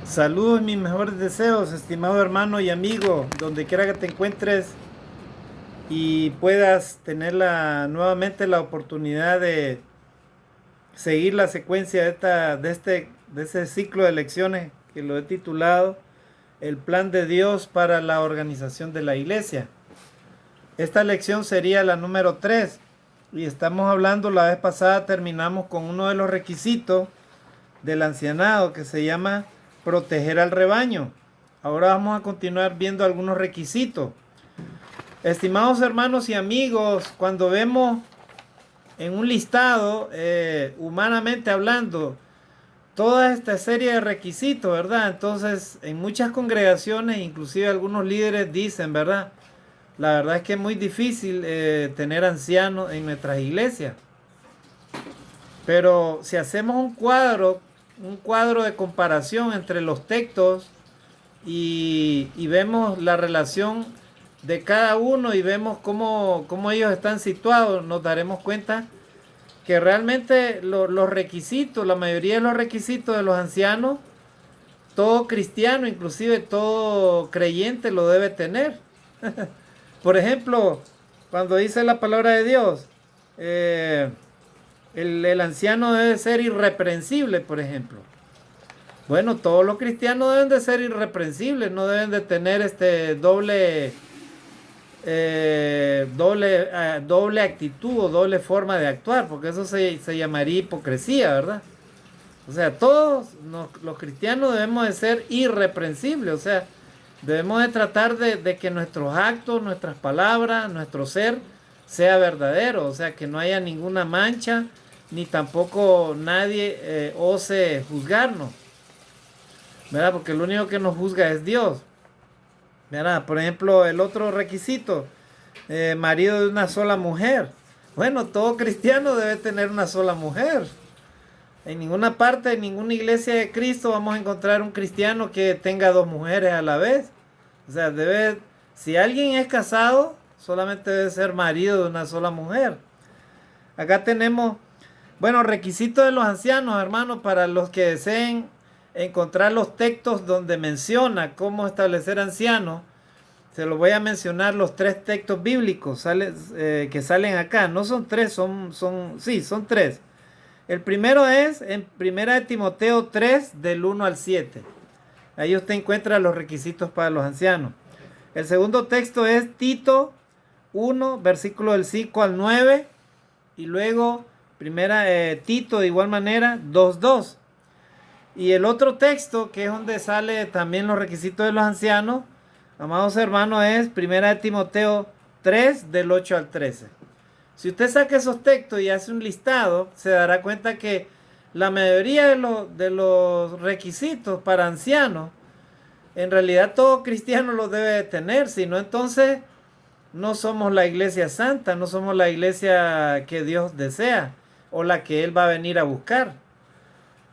Saludos y mis mejores deseos, estimado hermano y amigo, donde quiera que te encuentres y puedas tener nuevamente la oportunidad de seguir la secuencia de este ciclo de lecciones que lo he titulado El plan de Dios para la organización de la iglesia. Esta lección sería la número 3 y estamos hablando, la vez pasada terminamos con uno de los requisitos del ancianado que se llama proteger al rebaño. Ahora vamos a continuar viendo algunos requisitos. Estimados hermanos y amigos, cuando vemos en un listado, humanamente hablando, toda esta serie de requisitos, ¿verdad? Entonces, en muchas congregaciones, inclusive algunos líderes dicen, ¿verdad? La verdad es que es muy difícil tener ancianos en nuestras iglesias. Pero si hacemos un cuadro de comparación entre los textos y vemos la relación de cada uno y vemos cómo ellos están situados, nos daremos cuenta que realmente los requisitos, la mayoría de los requisitos de los ancianos, todo cristiano, inclusive todo creyente lo debe tener. Por ejemplo, cuando dice la palabra de Dios, el anciano debe ser irreprensible, por ejemplo. Bueno, todos los cristianos deben de ser irreprensibles, no deben de tener doble actitud o doble forma de actuar, porque eso se llamaría hipocresía, ¿verdad? O sea, los cristianos debemos de ser irreprensibles, o sea, debemos de tratar de que nuestros actos, nuestras palabras, nuestro ser sea verdadero, o sea, que no haya ninguna mancha, ni tampoco nadie ose juzgarnos, ¿verdad? Porque el único que nos juzga es Dios, ¿verdad? Por ejemplo, el otro requisito, marido de una sola mujer. Bueno, todo cristiano debe tener una sola mujer. En ninguna parte, en ninguna iglesia de Cristo vamos a encontrar un cristiano que tenga dos mujeres a la vez. O sea, si alguien es casado, solamente debe ser marido de una sola mujer. Acá tenemos, bueno, requisitos de los ancianos, hermanos, para los que deseen encontrar los textos donde menciona cómo establecer ancianos. Se los voy a mencionar los tres textos bíblicos que salen acá. No son tres, son tres. El primero es en 1 Timoteo 3, del 1 al 7. Ahí usted encuentra los requisitos para los ancianos. El segundo texto es Tito 1, versículo del 5 al 9. Y luego Tito de igual manera 2:2. Y el otro texto, que es donde sale también los requisitos de los ancianos, amados hermanos, es 1 Timoteo 3, del 8 al 13. Si usted saca esos textos y hace un listado, se dará cuenta que la mayoría de los requisitos para ancianos, en realidad todo cristiano los debe de tener, si no entonces no somos la iglesia santa, no somos la iglesia que Dios desea o la que Él va a venir a buscar.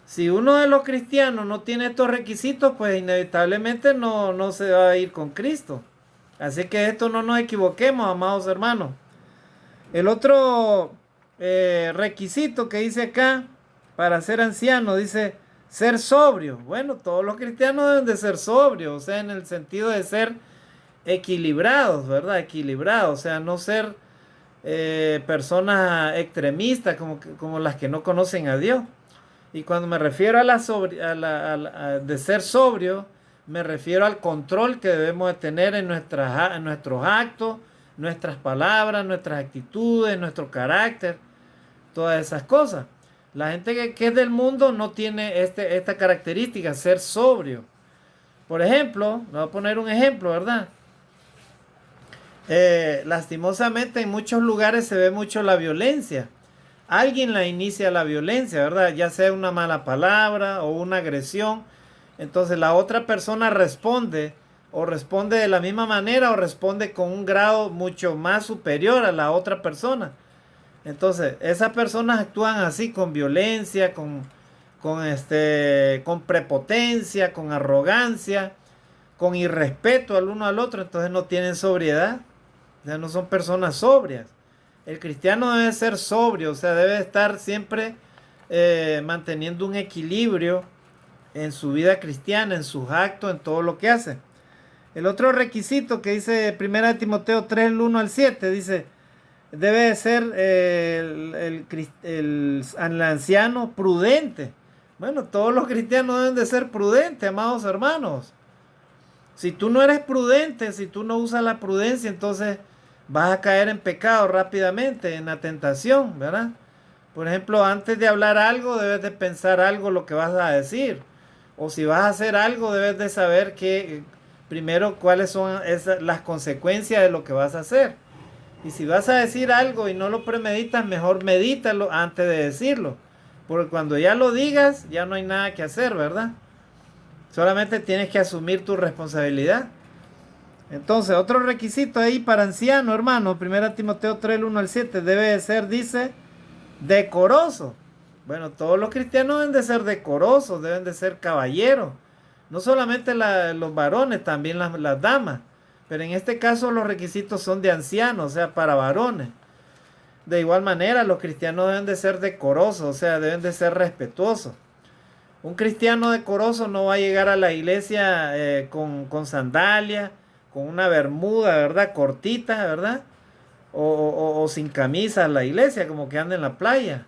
Si uno de los cristianos no tiene estos requisitos, pues inevitablemente no se va a ir con Cristo. Así que esto no nos equivoquemos, amados hermanos. El otro requisito que dice acá para ser anciano, dice ser sobrio. Bueno, todos los cristianos deben de ser sobrios, o sea, en el sentido de ser equilibrados, ¿verdad? Equilibrados, o sea, no ser personas extremistas como las que no conocen a Dios. Y cuando me refiero de ser sobrio, me refiero al control que debemos de tener en nuestros actos, nuestras palabras, nuestras actitudes, nuestro carácter, todas esas cosas. La gente que es del mundo no tiene esta característica, ser sobrio. Por ejemplo, le voy a poner un ejemplo, ¿verdad? Lastimosamente en muchos lugares se ve mucho la violencia. Alguien la inicia la violencia, ¿verdad? Ya sea una mala palabra o una agresión. Entonces la otra persona responde o responde de la misma manera o responde con un grado mucho más superior a la otra persona. Entonces esas personas actúan así con violencia, con prepotencia, con arrogancia, con irrespeto al uno al otro. Entonces no tienen sobriedad. O sea, no son personas sobrias. El cristiano debe ser sobrio, o sea, debe estar siempre manteniendo un equilibrio en su vida cristiana, en sus actos, en todo lo que hace. El otro requisito que dice 1 Timoteo 3, el 1 al 7, dice, debe de ser el anciano prudente. Bueno, todos los cristianos deben de ser prudentes, amados hermanos. Si tú no eres prudente, si tú no usas la prudencia, entonces vas a caer en pecado rápidamente, en la tentación, ¿verdad? Por ejemplo, antes de hablar algo, debes de pensar algo lo que vas a decir. O si vas a hacer algo, debes de saber que primero cuáles son las consecuencias de lo que vas a hacer. Y si vas a decir algo y no lo premeditas, mejor medítalo antes de decirlo. Porque cuando ya lo digas, ya no hay nada que hacer, ¿verdad? Solamente tienes que asumir tu responsabilidad. Entonces, otro requisito ahí para anciano, hermano, 1 Timoteo 3, 1 al 7, debe de ser, dice, decoroso. Bueno, todos los cristianos deben de ser decorosos, deben de ser caballeros. No solamente los varones, también las damas. Pero en este caso los requisitos son de ancianos, o sea, para varones. De igual manera, los cristianos deben de ser decorosos, o sea, deben de ser respetuosos. Un cristiano decoroso no va a llegar a la iglesia con sandalias, con una bermuda, ¿verdad? Cortita, ¿verdad? O sin camisa a la iglesia, como que anda en la playa.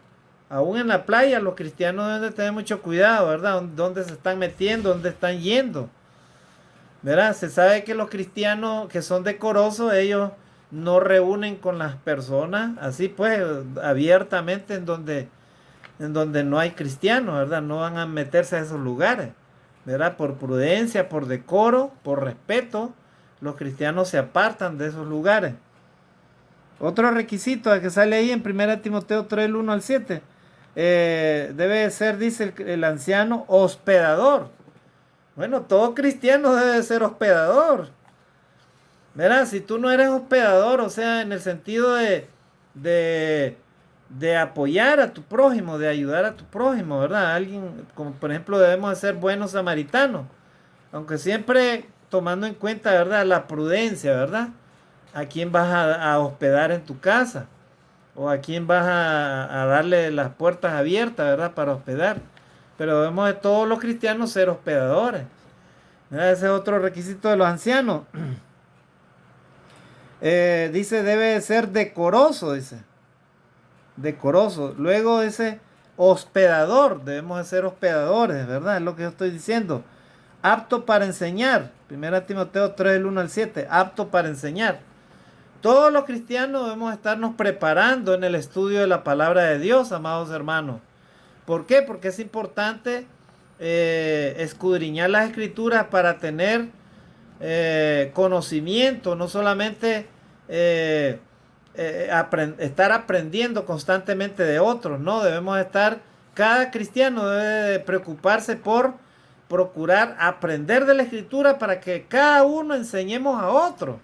Aún en la playa los cristianos deben de tener mucho cuidado, ¿verdad? ¿Dónde se están metiendo? ¿Dónde están yendo? ¿Verdad? Se sabe que los cristianos que son decorosos, ellos no reúnen con las personas así pues abiertamente en donde no hay cristianos, ¿verdad? No van a meterse a esos lugares, ¿verdad? Por prudencia, por decoro, por respeto, los cristianos se apartan de esos lugares. Otro requisito que sale ahí en 1 Timoteo 3, 1 al 7, debe ser, dice el anciano, hospedador. Bueno, todo cristiano debe ser hospedador. Verás, si tú no eres hospedador, o sea, en el sentido de apoyar a tu prójimo, de ayudar a tu prójimo, ¿verdad? Alguien, como por ejemplo, debemos de ser buenos samaritanos, aunque siempre tomando en cuenta, ¿verdad? La prudencia, ¿verdad? A quién vas a hospedar en tu casa, o a quién vas a darle las puertas abiertas, ¿verdad? Para hospedar. Pero debemos de todos los cristianos ser hospedadores. ¿Verdad? Ese es otro requisito de los ancianos. Dice, debe ser decoroso, dice. Decoroso. Luego dice, hospedador. Debemos de ser hospedadores, ¿verdad? Es lo que yo estoy diciendo. Apto para enseñar. 1 Timoteo 3, del 1 al 7. Apto para enseñar. Todos los cristianos debemos estarnos preparando en el estudio de la palabra de Dios, amados hermanos. ¿Por qué? Porque es importante escudriñar las escrituras para tener conocimiento, no solamente estar aprendiendo constantemente de otros, ¿no? Debemos estar, cada cristiano debe preocuparse por procurar aprender de la escritura para que cada uno enseñemos a otro.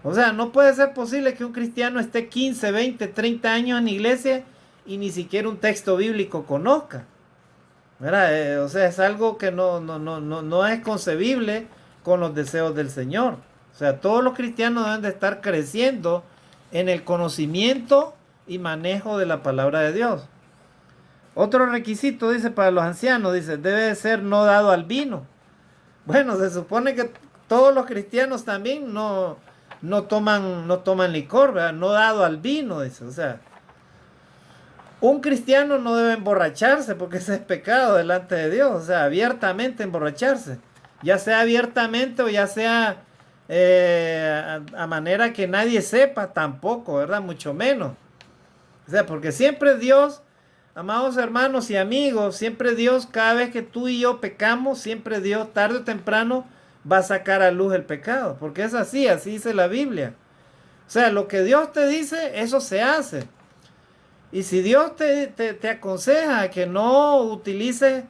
O sea, no puede ser posible que un cristiano esté 15, 20, 30 años en la iglesia y ni siquiera un texto bíblico conozca. ¿Verdad? O sea, es algo que no es concebible con los deseos del Señor. O sea, todos los cristianos deben de estar creciendo en el conocimiento y manejo de la palabra de Dios. Otro requisito, dice, para los ancianos, dice, debe de ser no dado al vino. Bueno, se supone que todos los cristianos también no toman licor, ¿verdad? No dado al vino, dice. O sea, un cristiano no debe emborracharse porque ese es pecado delante de Dios. O sea, abiertamente emborracharse. Ya sea abiertamente o ya sea a manera que nadie sepa tampoco, ¿verdad? Mucho menos. O sea, porque siempre Dios, amados hermanos y amigos, siempre Dios, cada vez que tú y yo pecamos, siempre Dios, tarde o temprano, va a sacar a luz el pecado. Porque es así dice la Biblia. O sea, lo que Dios te dice, eso se hace. Y si Dios te aconseja que no utilices,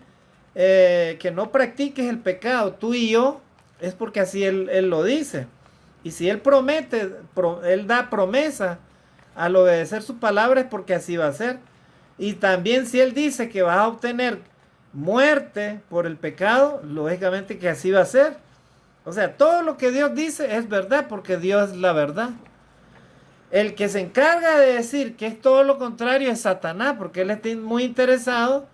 que no practiques el pecado, tú y yo, es porque así Él lo dice. Y si Él promete, Él da promesa al obedecer su palabra, es porque así va a ser. Y también si Él dice que vas a obtener muerte por el pecado, lógicamente que así va a ser. O sea, todo lo que Dios dice es verdad porque Dios es la verdad. El que se encarga de decir que es todo lo contrario es Satanás, porque él está muy interesado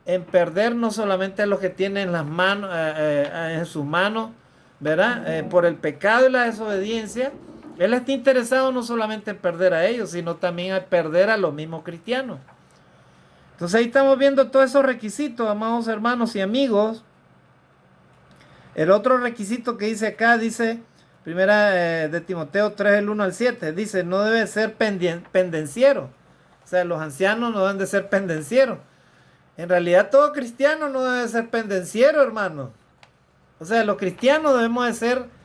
en perder no solamente a los que tienen las manos, en sus manos, ¿verdad? Por el pecado y la desobediencia. Él está interesado no solamente en perder a ellos, sino también en perder a los mismos cristianos. Entonces ahí estamos viendo todos esos requisitos, amados hermanos y amigos. El otro requisito que dice acá, dice, primera de Timoteo 3, el 1 al 7, dice, no debe ser pendenciero. O sea, los ancianos no deben de ser pendencieros. En realidad todo cristiano no debe ser pendenciero, hermano. O sea, los cristianos debemos de ser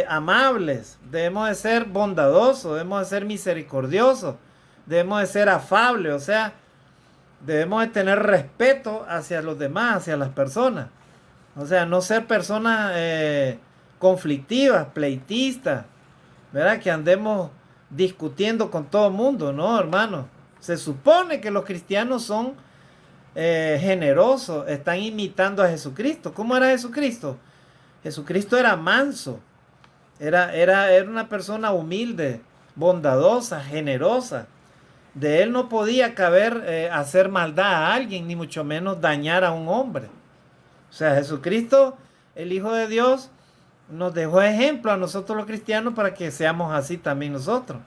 amables, debemos de ser bondadosos, debemos de ser misericordiosos, debemos de ser afables, o sea, debemos de tener respeto hacia los demás, hacia las personas. O sea, no ser personas conflictivas, pleitistas, ¿verdad? Que andemos discutiendo con todo el mundo, ¿no, hermano? Se supone que los cristianos son generosos, están imitando a Jesucristo. ¿Cómo era Jesucristo? Jesucristo era manso, era una persona humilde, bondadosa, generosa. De él no podía caber hacer maldad a alguien, ni mucho menos dañar a un hombre. O sea, Jesucristo, el Hijo de Dios, nos dejó ejemplo a nosotros los cristianos para que seamos así también nosotros.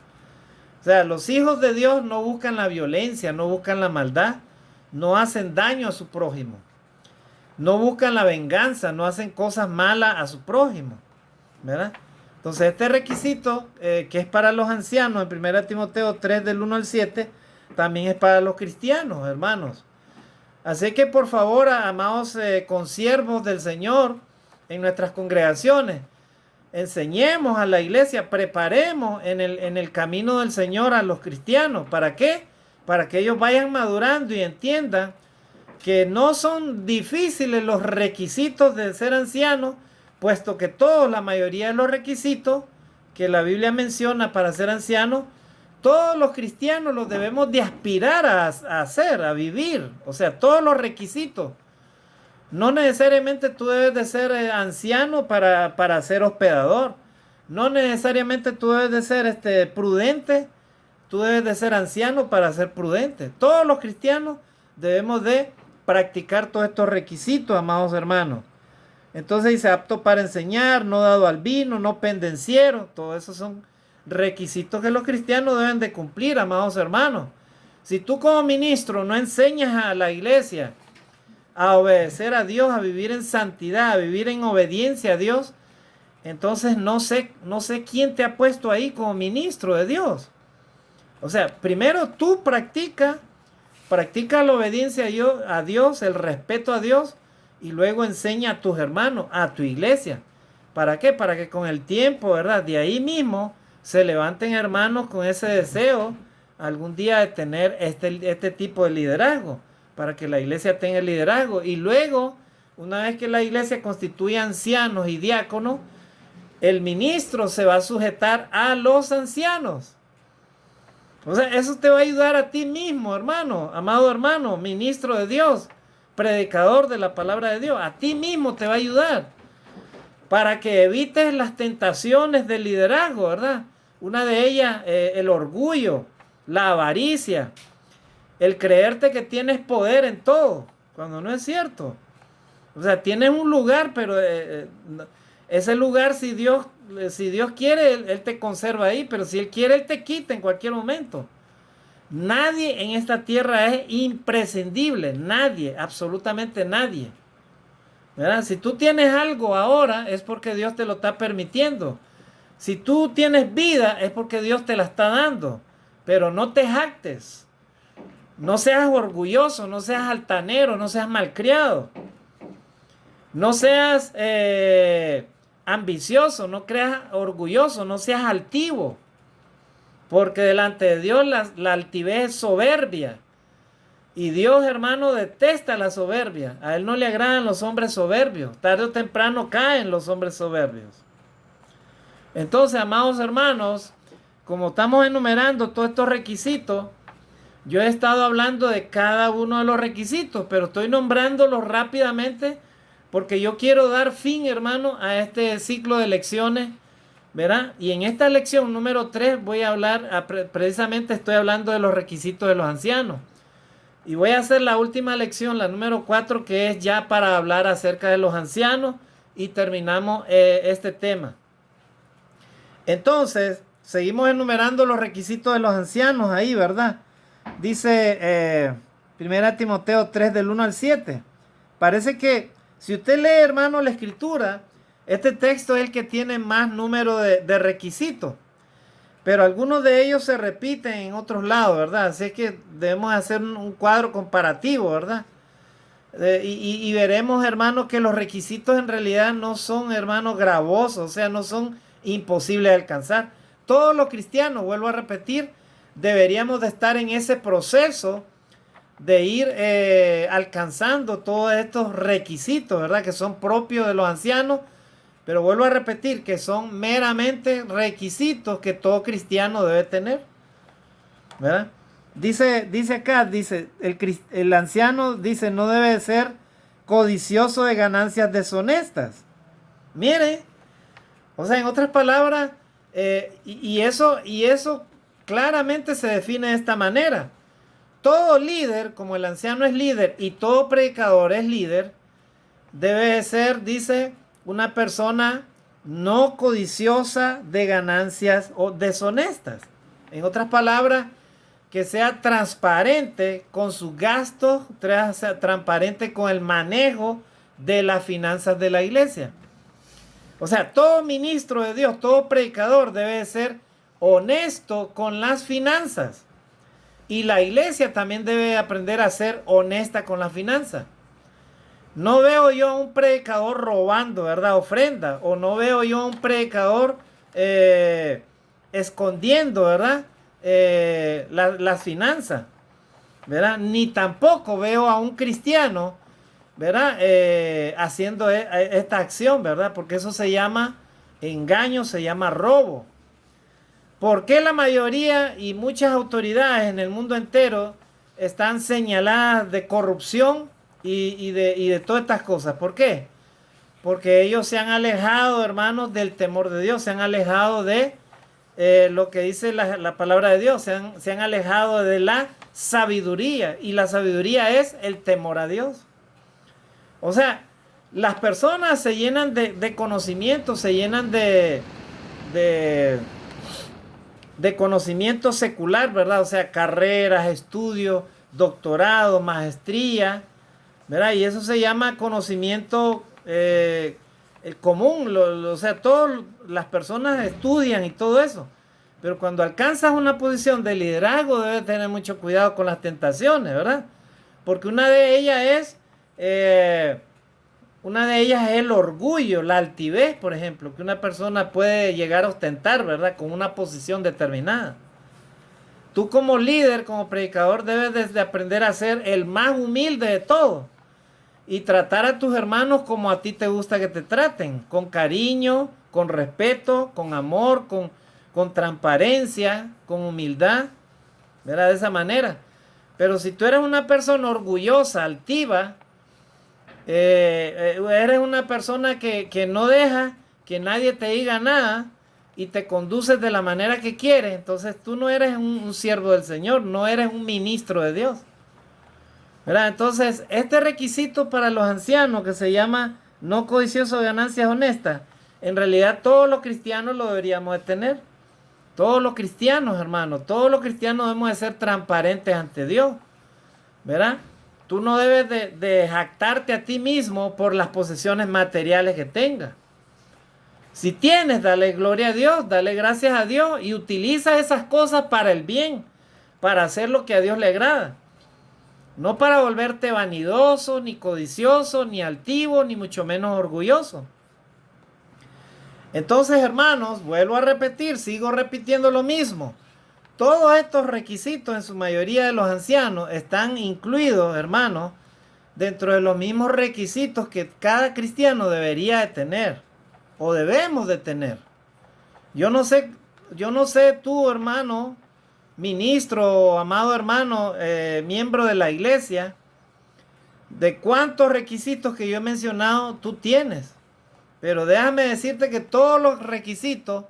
O sea, los hijos de Dios no buscan la violencia, no buscan la maldad, no hacen daño a su prójimo, no buscan la venganza, no hacen cosas malas a su prójimo, ¿verdad? Entonces este requisito que es para los ancianos en 1 Timoteo 3 del 1 al 7, también es para los cristianos, hermanos. Así que por favor, amados consiervos del Señor en nuestras congregaciones, enseñemos a la iglesia, preparemos en el camino del Señor a los cristianos. ¿Para qué? Para que ellos vayan madurando y entiendan que no son difíciles los requisitos de ser anciano, puesto que la mayoría de los requisitos que la Biblia menciona para ser anciano, todos los cristianos los debemos de aspirar a hacer, a vivir. O sea, todos los requisitos. No necesariamente tú debes de ser anciano para ser hospedador. No necesariamente tú debes de ser prudente. Tú debes de ser anciano para ser prudente. Todos los cristianos debemos de practicar todos estos requisitos, amados hermanos. Entonces dice apto para enseñar, no dado al vino, no pendenciero. Todos esos son requisitos que los cristianos deben de cumplir, amados hermanos. Si tú como ministro no enseñas a la iglesia a obedecer a Dios, a vivir en santidad, a vivir en obediencia a Dios, entonces no sé quién te ha puesto ahí como ministro de Dios. O sea, primero tú practica la obediencia a Dios, el respeto a Dios, y luego enseña a tus hermanos, a tu iglesia. ¿Para qué? Para que con el tiempo, ¿verdad? De ahí mismo se levanten hermanos con ese deseo algún día de tener este tipo de liderazgo, para que la iglesia tenga el liderazgo. Y luego, una vez que la iglesia constituye ancianos y diáconos, el ministro se va a sujetar a los ancianos. O sea, eso te va a ayudar a ti mismo, hermano, amado hermano, ministro de Dios, predicador de la palabra de Dios. A ti mismo te va a ayudar para que evites las tentaciones del liderazgo, ¿verdad? Una de ellas, el orgullo, la avaricia, el creerte que tienes poder en todo, cuando no es cierto. O sea, tienes un lugar, pero ese lugar, si Dios quiere, él te conserva ahí, pero si Él quiere, Él te quita en cualquier momento. Nadie en esta tierra es imprescindible, nadie, absolutamente nadie. ¿Verdad? Si tú tienes algo ahora, es porque Dios te lo está permitiendo. Si tú tienes vida, es porque Dios te la está dando. Pero no te jactes. No seas orgulloso, no seas altanero, no seas malcriado. No seas ambicioso, no creas orgulloso, no seas altivo. Porque delante de Dios la altivez es soberbia. Y Dios, hermano, detesta la soberbia. A Él no le agradan los hombres soberbios. Tarde o temprano caen los hombres soberbios. Entonces, amados hermanos, como estamos enumerando todos estos requisitos, yo he estado hablando de cada uno de los requisitos, pero estoy nombrándolos rápidamente porque yo quiero dar fin, hermano, a este ciclo de lecciones, ¿verdad? Y en esta lección número 3 voy a hablar, precisamente estoy hablando de los requisitos de los ancianos. Y voy a hacer la última lección, la número 4, que es ya para hablar acerca de los ancianos y terminamos este tema. Entonces, seguimos enumerando los requisitos de los ancianos ahí, ¿verdad? Dice 1 Timoteo 3 del 1 al 7. Parece que si usted lee, hermano, la escritura, este texto es el que tiene más número de requisitos. Pero algunos de ellos se repiten en otros lados, ¿verdad? Así es que debemos hacer un cuadro comparativo, ¿verdad? Y veremos, hermano, que los requisitos en realidad no son, hermano, gravosos, o sea, no son imposibles de alcanzar. Todos los cristianos, vuelvo a repetir, deberíamos de estar en ese proceso de ir alcanzando todos estos requisitos, ¿verdad? Que son propios de los ancianos, pero vuelvo a repetir que son meramente requisitos que todo cristiano debe tener, ¿verdad? Dice acá, dice, el anciano dice, no debe ser codicioso de ganancias deshonestas. Mire, o sea, en otras palabras, y eso claramente se define de esta manera. Todo líder, como el anciano es líder y todo predicador es líder, debe ser, dice, una persona no codiciosa de ganancias o deshonestas. En otras palabras, que sea transparente con sus gastos, sea transparente con el manejo de las finanzas de la iglesia. O sea, todo ministro de Dios, todo predicador debe ser honesto con las finanzas. Y la iglesia también debe aprender a ser honesta con las finanzas. No veo yo a un predicador robando, ¿verdad? Ofrenda. O no veo yo a un predicador escondiendo, ¿verdad? Las finanzas, ¿verdad? Ni tampoco veo a un cristiano, ¿verdad? Haciendo esta acción, ¿verdad? Porque eso se llama engaño, se llama robo. ¿Por qué la mayoría y muchas autoridades en el mundo entero están señaladas de corrupción y de todas estas cosas? ¿Por qué? Porque ellos se han alejado, hermanos, del temor de Dios, se han alejado de lo que dice la palabra de Dios, se han alejado de la sabiduría, y la sabiduría es el temor a Dios. O sea, las personas se llenan de conocimiento, se llenan de conocimiento secular, ¿verdad? O sea, carreras, estudios, doctorado, maestría, ¿verdad? Y eso se llama conocimiento el común, o sea, todas las personas estudian y todo eso. Pero cuando alcanzas una posición de liderazgo, debes tener mucho cuidado con las tentaciones, ¿verdad? Porque una de ellas es el orgullo, la altivez, por ejemplo, que una persona puede llegar a ostentar, ¿verdad? Con una posición determinada. Tú como líder, como predicador, debes de aprender a ser el más humilde de todos y tratar a tus hermanos como a ti te gusta que te traten, con cariño, con respeto, con amor, con transparencia, con humildad, ¿verdad? De esa manera. Pero si tú eres una persona orgullosa, altiva, eres una persona que no deja que nadie te diga nada y te conduces de la manera que quieres, entonces tú no eres un siervo del Señor, no eres un ministro de Dios, ¿verdad? Entonces, este requisito para los ancianos que se llama no codicioso de ganancias honestas, en realidad todos los cristianos lo deberíamos de tener. Todos los cristianos, hermanos, todos los cristianos debemos de ser transparentes ante Dios, ¿verdad? Tú no debes de jactarte a ti mismo por las posesiones materiales que tengas. Si tienes, dale gloria a Dios, dale gracias a Dios y utiliza esas cosas para el bien, para hacer lo que a Dios le agrada. No para volverte vanidoso, ni codicioso, ni altivo, ni mucho menos orgulloso. Entonces, hermanos, vuelvo a repetir, sigo repitiendo lo mismo. Todos estos requisitos, en su mayoría de los ancianos, están incluidos, hermanos, dentro de los mismos requisitos que cada cristiano debería de tener, o debemos de tener. Yo no sé tú, hermano, ministro, amado hermano, miembro de la iglesia, de cuántos requisitos que yo he mencionado tú tienes. Pero déjame decirte que todos los requisitos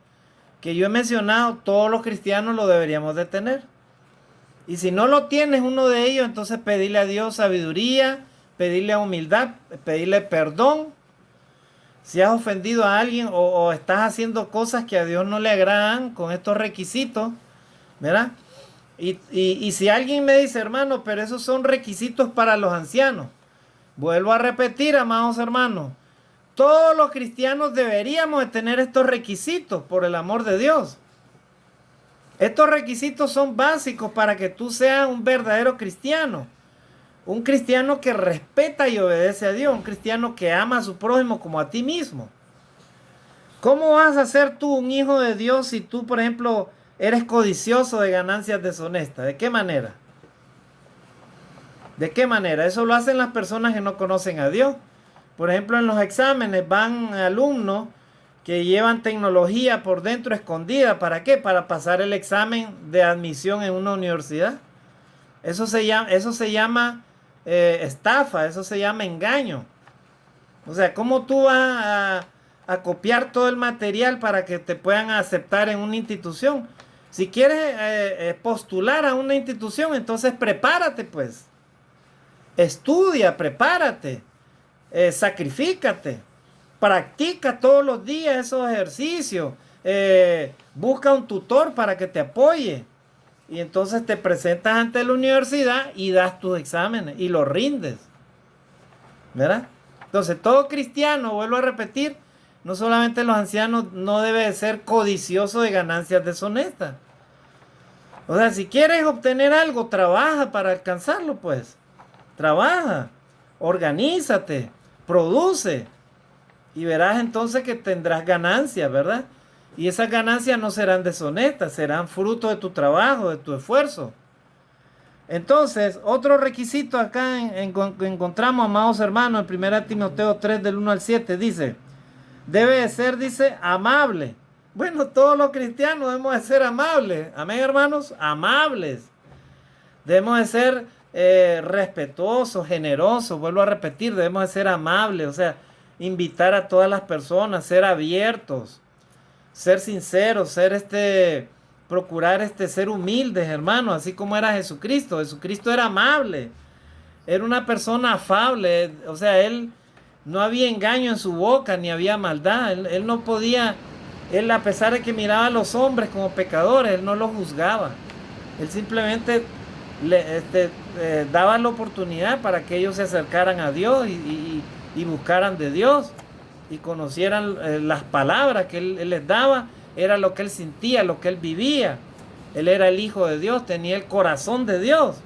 que yo he mencionado, todos los cristianos lo deberíamos de tener. Y si no lo tienes uno de ellos, entonces pedirle a Dios sabiduría, pedirle humildad, pedirle perdón. Si has ofendido a alguien o estás haciendo cosas que a Dios no le agradan con estos requisitos, ¿verdad? Y si alguien me dice, hermano, pero esos son requisitos para los ancianos. Vuelvo a repetir, amados hermanos, todos los cristianos deberíamos de tener estos requisitos por el amor de Dios. Estos requisitos son básicos para que tú seas un verdadero cristiano. Un cristiano que respeta y obedece a Dios. Un cristiano que ama a su prójimo como a ti mismo. ¿Cómo vas a ser tú un hijo de Dios si tú, por ejemplo, eres codicioso de ganancias deshonestas? ¿De qué manera? ¿De qué manera? Eso lo hacen las personas que no conocen a Dios. Por ejemplo, en los exámenes van alumnos que llevan tecnología por dentro escondida. ¿Para qué? Para pasar el examen de admisión en una universidad. Eso se llama estafa, eso se llama engaño. O sea, ¿cómo tú vas a copiar todo el material para que te puedan aceptar en una institución? Si quieres postular a una institución, entonces prepárate pues. Estudia, prepárate, sacrifícate. Practica todos los días esos ejercicios. Busca un tutor para que te apoye. Y entonces te presentas ante la universidad y das tus exámenes y los rindes. ¿Verdad? Entonces todo cristiano, vuelvo a repetir, no solamente los ancianos, no debe de ser codicioso de ganancias deshonestas. O sea, si quieres obtener algo, trabaja para alcanzarlo pues. Trabaja, organízate, produce. Y verás entonces que tendrás ganancias, ¿verdad? Y esas ganancias no serán deshonestas, serán fruto de tu trabajo, de tu esfuerzo. Entonces, otro requisito acá encontramos, amados hermanos, en 1 Timoteo 3 del 1 al 7, dice, debe de ser, dice, amable. Bueno, todos los cristianos debemos de ser amables. Amén, hermanos, amables. Debemos de ser respetuosos, generosos, vuelvo a repetir, debemos de ser amables, o sea, invitar a todas las personas, ser abiertos, ser sinceros, procurar ser humildes, hermanos, así como era Jesucristo. Jesucristo era amable, era una persona afable, o sea, él no había engaño en su boca, ni había maldad, él no podía, él a pesar de que miraba a los hombres como pecadores, él no los juzgaba, él simplemente daba la oportunidad para que ellos se acercaran a Dios y buscaran de Dios y conocieran las palabras que él les daba. Era lo que él sentía, lo que él vivía. Él era el Hijo de Dios, tenía el corazón de Dios.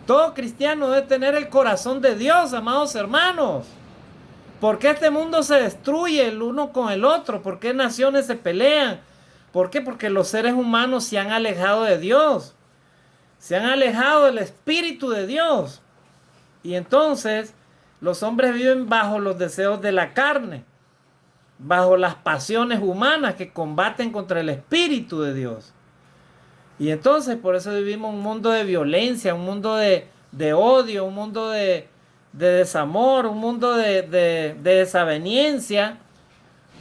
Todo cristiano debe tener el corazón de Dios, amados hermanos. ¿Por qué este mundo se destruye el uno con el otro? ¿Por qué naciones se pelean? ¿Por qué? Porque los seres humanos se han alejado de Dios. Se han alejado del Espíritu de Dios. Y entonces los hombres viven bajo los deseos de la carne, bajo las pasiones humanas que combaten contra el Espíritu de Dios. Y entonces por eso vivimos un mundo de violencia, un mundo de odio, un mundo de desamor, un mundo de desaveniencia,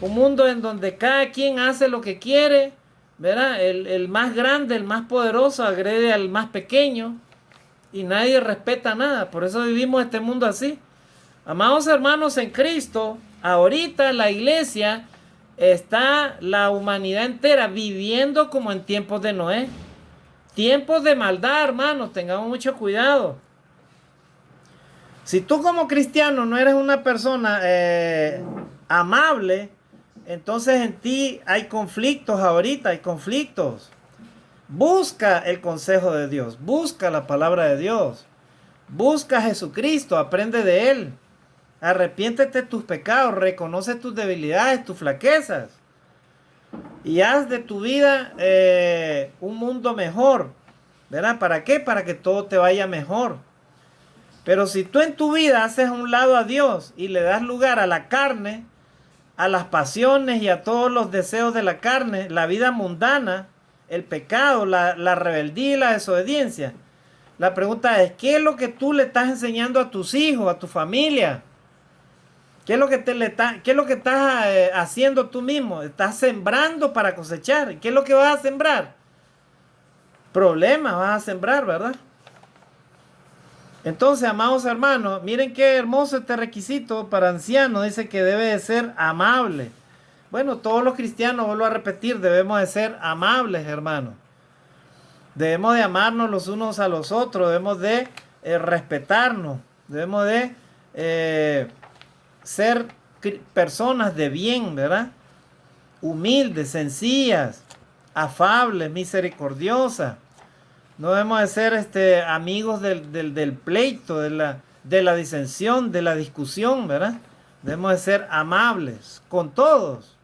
un mundo en donde cada quien hace lo que quiere, ¿verdad? El más grande, el más poderoso agrede al más pequeño y nadie respeta nada. Por eso vivimos este mundo así. Amados hermanos en Cristo, ahorita la iglesia está la humanidad entera viviendo como en tiempos de Noé. Tiempos de maldad, hermanos, tengamos mucho cuidado. Si tú como cristiano no eres una persona amable, entonces en ti hay conflictos ahorita, hay conflictos. Busca el consejo de Dios, busca la palabra de Dios, busca a Jesucristo, aprende de Él. Arrepiéntete de tus pecados, reconoce tus debilidades, tus flaquezas. Y haz de tu vida un mundo mejor. ¿Verdad? ¿Para qué? Para que todo te vaya mejor. Pero si tú en tu vida haces a un lado a Dios y le das lugar a la carne, a las pasiones y a todos los deseos de la carne, la vida mundana, el pecado, la rebeldía y la desobediencia, la pregunta es, ¿qué es lo que tú le estás enseñando a tus hijos, a tu familia? ¿Qué es lo que estás haciendo tú mismo? Estás sembrando para cosechar. ¿Qué es lo que vas a sembrar? problemas vas a sembrar, ¿verdad? Entonces, amados hermanos, miren qué hermoso este requisito para ancianos. Dice que debe de ser amable. Bueno, todos los cristianos, vuelvo a repetir, debemos de ser amables, hermanos. Debemos de amarnos los unos a los otros, debemos de respetarnos, debemos de ser personas de bien, ¿verdad? Humildes, sencillas, afables, misericordiosas. No debemos de ser amigos del pleito, de la disensión, de la discusión, ¿verdad? Debemos de ser amables con todos.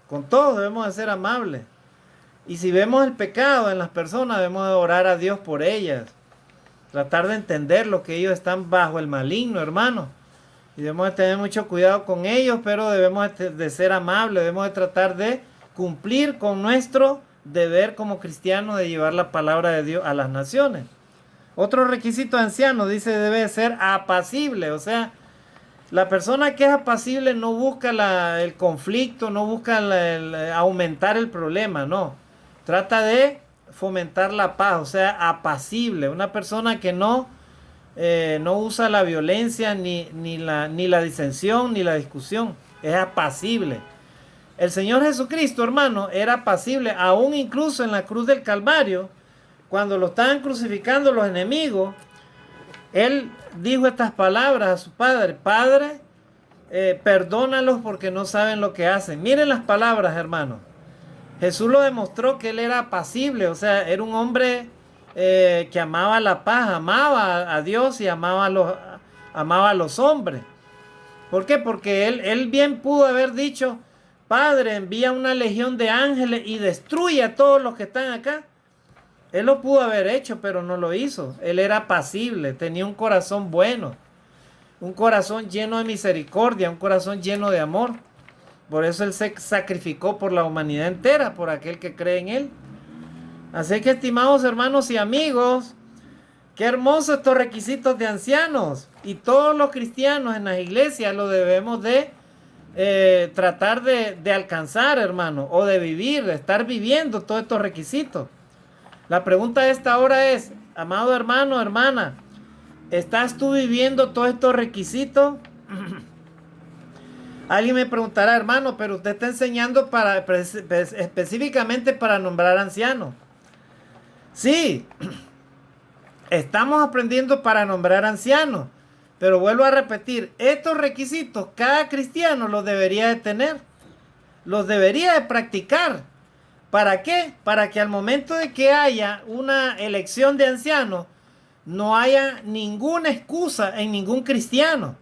Con todos debemos de ser amables. Y si vemos el pecado en las personas, debemos de orar a Dios por ellas. Tratar de entender lo que ellos están bajo el maligno, hermano. Y debemos de tener mucho cuidado con ellos, pero debemos de ser amables. Debemos de tratar de cumplir con nuestro deber como cristianos de llevar la palabra de Dios a las naciones. Otro requisito de anciano dice debe de ser apacible. O sea, la persona que es apacible no busca el conflicto, no busca aumentar el problema, no. Trata de fomentar la paz, o sea, apacible. Una persona que no usa la violencia, ni la disensión, ni la discusión. Es apacible. El Señor Jesucristo, hermano, era apacible, aún incluso en la cruz del Calvario, cuando lo estaban crucificando los enemigos. Él dijo estas palabras a su Padre: Padre, perdónalos porque no saben lo que hacen. Miren las palabras, hermano. Jesús lo demostró que él era apacible, o sea, era un hombre que amaba la paz, amaba a Dios y amaba a los hombres. ¿Por qué? Porque él bien pudo haber dicho: Padre, envía una legión de ángeles y destruye a todos los que están acá. Él lo pudo haber hecho, pero no lo hizo. Él era apacible, tenía un corazón bueno, un corazón lleno de misericordia, un corazón lleno de amor. Por eso él se sacrificó por la humanidad entera, por aquel que cree en él. Así que, estimados hermanos y amigos, qué hermosos estos requisitos de ancianos. Y todos los cristianos en las iglesias lo debemos de tratar de alcanzar, hermano, o de vivir, de estar viviendo todos estos requisitos. La pregunta de esta hora es, amado hermano, hermana, ¿estás tú viviendo todos estos requisitos? Alguien me preguntará: hermano, pero usted está enseñando específicamente para nombrar ancianos. Sí, estamos aprendiendo para nombrar ancianos, pero vuelvo a repetir, estos requisitos cada cristiano los debería de tener, los debería de practicar. ¿Para qué? Para que al momento de que haya una elección de ancianos, no haya ninguna excusa en ningún cristiano.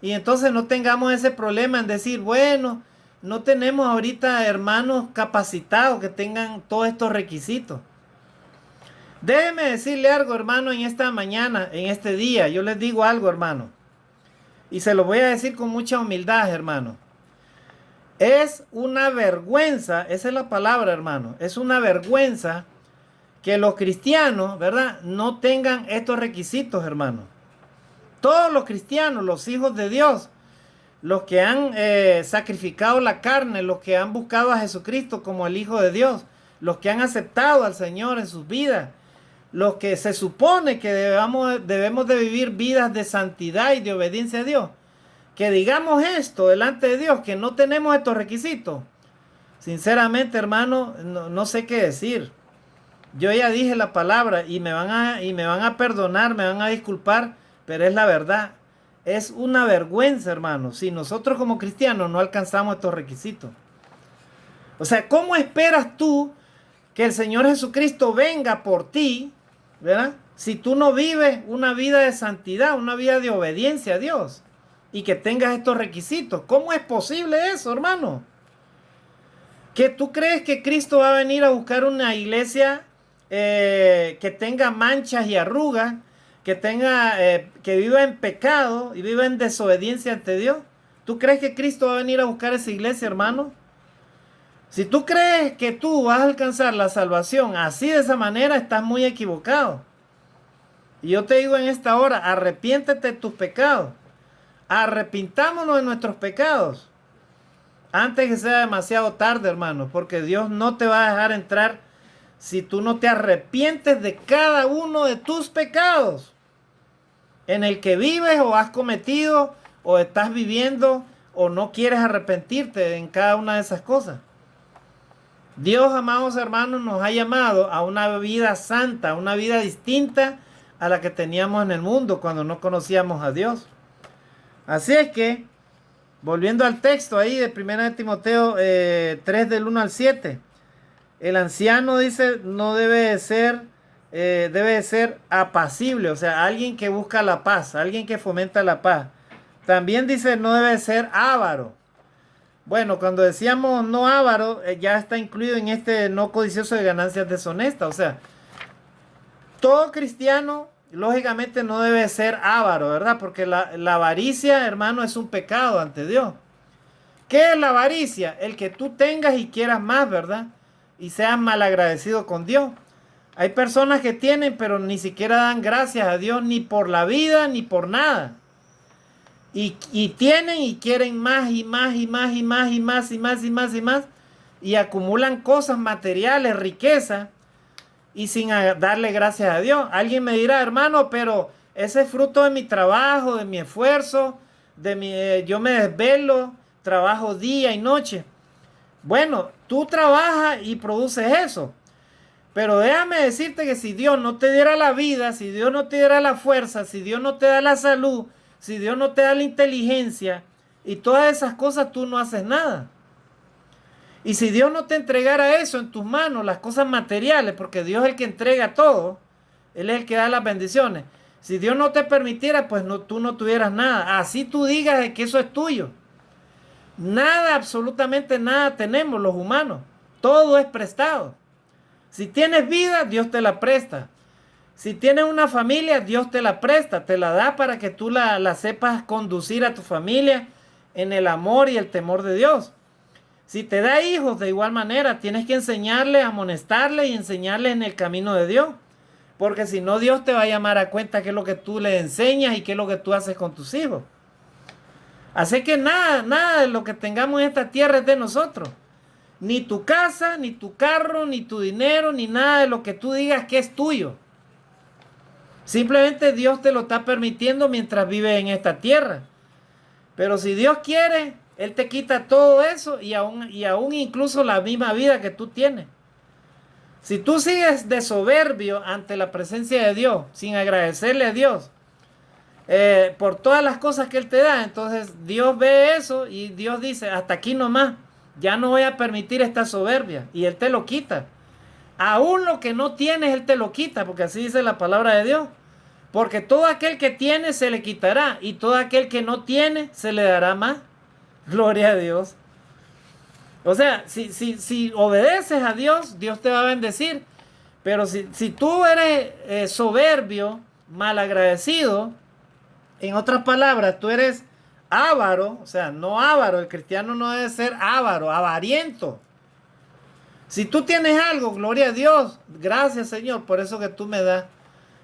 Y entonces no tengamos ese problema en decir: bueno, no tenemos ahorita hermanos capacitados que tengan todos estos requisitos. Déjeme decirle algo, hermano, en esta mañana, en este día. Yo les digo algo, hermano. Y se lo voy a decir con mucha humildad, hermano. Es una vergüenza, esa es la palabra, hermano. Es una vergüenza que los cristianos, ¿verdad?, no tengan estos requisitos, hermano. Todos los cristianos, los hijos de Dios, los que han sacrificado la carne, los que han buscado a Jesucristo como el Hijo de Dios, los que han aceptado al Señor en sus vidas, los que se supone que debemos de vivir vidas de santidad y de obediencia a Dios, que digamos esto delante de Dios, que no tenemos estos requisitos, sinceramente, hermano, no sé qué decir. Yo ya dije la palabra y me van a perdonar, me van a disculpar, pero es la verdad. Es una vergüenza, hermano, si nosotros como cristianos no alcanzamos estos requisitos. O sea, ¿cómo esperas tú que el Señor Jesucristo venga por ti, ¿verdad?, si tú no vives una vida de santidad, una vida de obediencia a Dios, y que tengas estos requisitos? ¿Cómo es posible eso, hermano? ¿Que tú crees que Cristo va a venir a buscar una iglesia que tenga manchas y arrugas, que viva en pecado y viva en desobediencia ante Dios? ¿Tú crees que Cristo va a venir a buscar esa iglesia, hermano? Si tú crees que tú vas a alcanzar la salvación así, de esa manera, estás muy equivocado. Y yo te digo en esta hora: arrepiéntete de tus pecados. Arrepintámonos de nuestros pecados antes que sea demasiado tarde, hermano, porque Dios no te va a dejar entrar si tú no te arrepientes de cada uno de tus pecados en el que vives o has cometido o estás viviendo o no quieres arrepentirte en cada una de esas cosas. Dios, amados hermanos, nos ha llamado a una vida santa, a una vida distinta a la que teníamos en el mundo cuando no conocíamos a Dios. Así es que, volviendo al texto ahí de 1 de Timoteo 3 del 1 al 7, el anciano dice no debe de ser apacible, o sea, alguien que busca la paz, alguien que fomenta la paz. También dice no debe ser avaro. Bueno, cuando decíamos no avaro, ya está incluido en este no codicioso de ganancias deshonestas. O sea, todo cristiano, lógicamente, no debe ser avaro, ¿verdad? Porque la avaricia, hermano, es un pecado ante Dios. ¿Qué es la avaricia? El que tú tengas y quieras más, ¿verdad? Y seas malagradecido con Dios. Hay personas que tienen, pero ni siquiera dan gracias a Dios ni por la vida ni por nada. Y tienen y quieren más y más y más y más y más y más y más y más. Y acumulan cosas materiales, riqueza, y sin darle gracias a Dios. Alguien me dirá, hermano, pero ese es fruto de mi trabajo, de mi esfuerzo, yo me desvelo, trabajo día y noche. Bueno, tú trabajas y produces eso. Pero déjame decirte que si Dios no te diera la vida, si Dios no te diera la fuerza, si Dios no te da la salud, si Dios no te da la inteligencia y todas esas cosas, tú no haces nada. Y si Dios no te entregara eso en tus manos, las cosas materiales, porque Dios es el que entrega todo, Él es el que da las bendiciones. Si Dios no te permitiera, pues tú no tuvieras nada. Así tú digas que eso es tuyo. Nada, absolutamente nada tenemos los humanos. Todo es prestado. Si tienes vida, Dios te la presta. Si tienes una familia, Dios te la presta, te la da para que tú la sepas conducir a tu familia en el amor y el temor de Dios. Si te da hijos, de igual manera, tienes que enseñarle, amonestarle y enseñarle en el camino de Dios. Porque si no, Dios te va a llamar a cuenta qué es lo que tú le enseñas y qué es lo que tú haces con tus hijos. Así que nada de lo que tengamos en esta tierra es de nosotros. Ni tu casa, ni tu carro, ni tu dinero, ni nada de lo que tú digas que es tuyo. Simplemente Dios te lo está permitiendo mientras vives en esta tierra. Pero si Dios quiere, Él te quita todo eso y aún incluso la misma vida que tú tienes. Si tú sigues de soberbio ante la presencia de Dios, sin agradecerle a Dios por todas las cosas que Él te da, entonces Dios ve eso y Dios dice, hasta aquí nomás, ya no voy a permitir esta soberbia, y Él te lo quita. Aún lo que no tienes, Él te lo quita, porque así dice la palabra de Dios. Porque todo aquel que tiene se le quitará, y todo aquel que no tiene se le dará más. Gloria a Dios. O sea, si obedeces a Dios, Dios te va a bendecir. Pero si tú eres soberbio, malagradecido, en otras palabras, tú eres avaro, o sea, no avaro, el cristiano no debe ser avaro, avariento. Si tú tienes algo, gloria a Dios, gracias Señor por eso que tú me das.